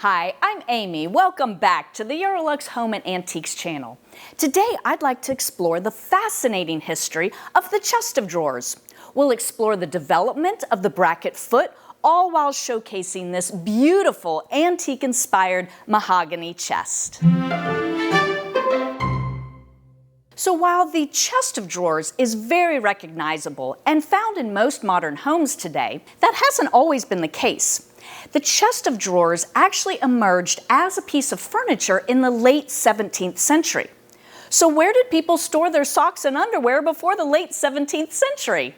Hi, I'm Amy. Welcome back to the EuroLux Home and Antiques channel. Today, I'd like to explore the fascinating history of the chest of drawers. We'll explore the development of the bracket foot, all while showcasing this beautiful antique-inspired mahogany chest. So while the chest of drawers is very recognizable and found in most modern homes today, that hasn't always been the case. The chest of drawers actually emerged as a piece of furniture in the late 17th century. So where did people store their socks and underwear before the late 17th century?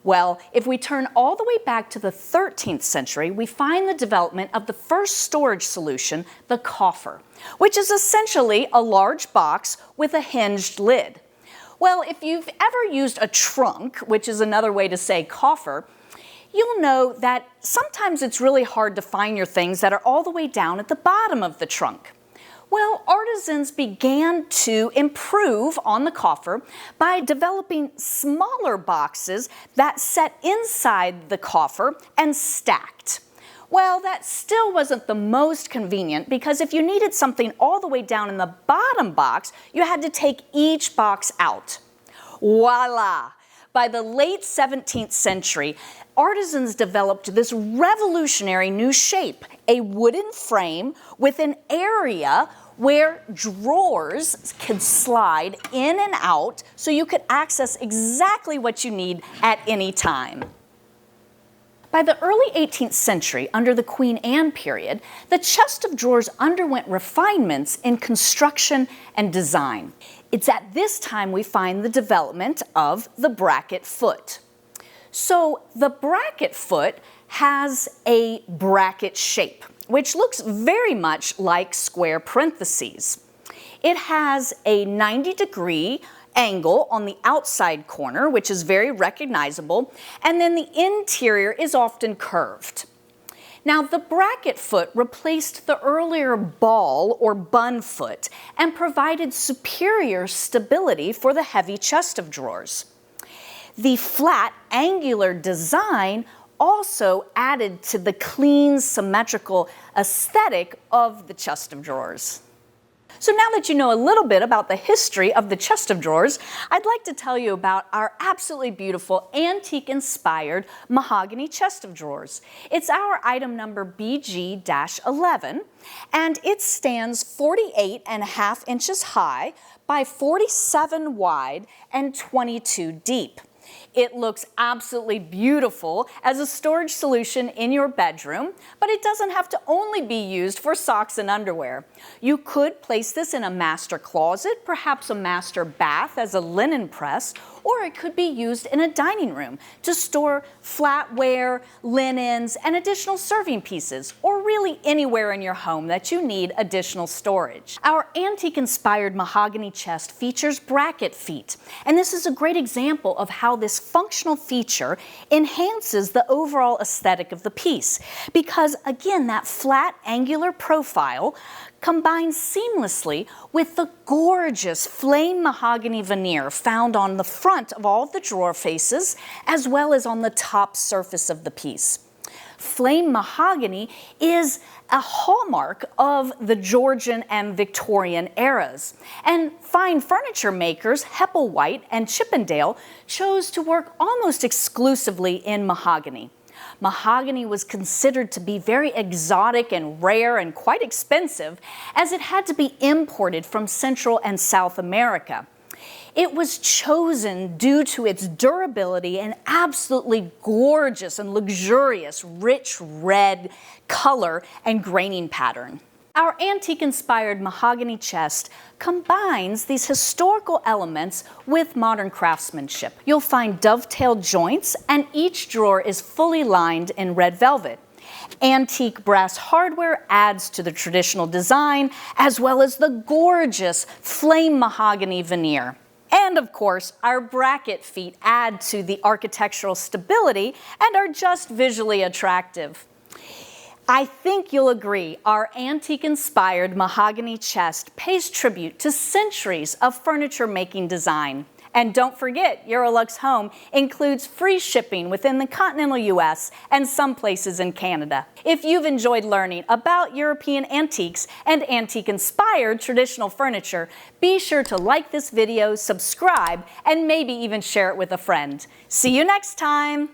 Well, if we turn all the way back to the 13th century, we find the development of the first storage solution, the coffer, which is essentially a large box with a hinged lid. Well, if you've ever used a trunk, which is another way to say coffer, you'll know that sometimes it's really hard to find your things that are all the way down at the bottom of the trunk. Well, artisans began to improve on the coffer by developing smaller boxes that sat inside the coffer and stacked. Well, that still wasn't the most convenient because if you needed something all the way down in the bottom box, you had to take each box out. Voila! By the late 17th century, artisans developed this revolutionary new shape, a wooden frame with an area where drawers could slide in and out so you could access exactly what you need at any time. By the early 18th century, under the Queen Anne period, the chest of drawers underwent refinements in construction and design. It's at this time we find the development of the bracket foot. So the bracket foot has a bracket shape, which looks very much like square parentheses. It has a 90-degree angle on the outside corner, which is very recognizable, and then the interior is often curved. Now, the bracket foot replaced the earlier ball or bun foot and provided superior stability for the heavy chest of drawers. The flat, angular design also added to the clean, symmetrical aesthetic of the chest of drawers. So now that you know a little bit about the history of the chest of drawers, I'd like to tell you about our absolutely beautiful antique-inspired mahogany chest of drawers. It's our item number BG-11, and it stands 48.5 inches high by 47 wide and 22 deep. It looks absolutely beautiful as a storage solution in your bedroom, but it doesn't have to only be used for socks and underwear. You could place this in a master closet, perhaps a master bath as a linen press, or it could be used in a dining room to store flatware, linens, and additional serving pieces, or really anywhere in your home that you need additional storage. Our antique-inspired mahogany chest features bracket feet, and this is a great example of how this functional feature enhances the overall aesthetic of the piece, because again, that flat angular profile combines seamlessly with the gorgeous flame mahogany veneer found on the front of all of the drawer faces, as well as on the top surface of the piece. Flame mahogany is a hallmark of the Georgian and Victorian eras, and fine furniture makers Hepplewhite and Chippendale chose to work almost exclusively in mahogany. Mahogany was considered to be very exotic and rare and quite expensive, as it had to be imported from Central and South America. It was chosen due to its durability and absolutely gorgeous and luxurious rich red color and graining pattern. Our antique-inspired mahogany chest combines these historical elements with modern craftsmanship. You'll find dovetailed joints, and each drawer is fully lined in red velvet. Antique brass hardware adds to the traditional design, as well as the gorgeous flame mahogany veneer. And of course, our bracket feet add to the architectural stability and are just visually attractive. I think you'll agree our antique-inspired mahogany chest pays tribute to centuries of furniture-making design. And don't forget, EuroLux Home includes free shipping within the continental US and some places in Canada. If you've enjoyed learning about European antiques and antique-inspired traditional furniture, be sure to like this video, subscribe, and maybe even share it with a friend. See you next time!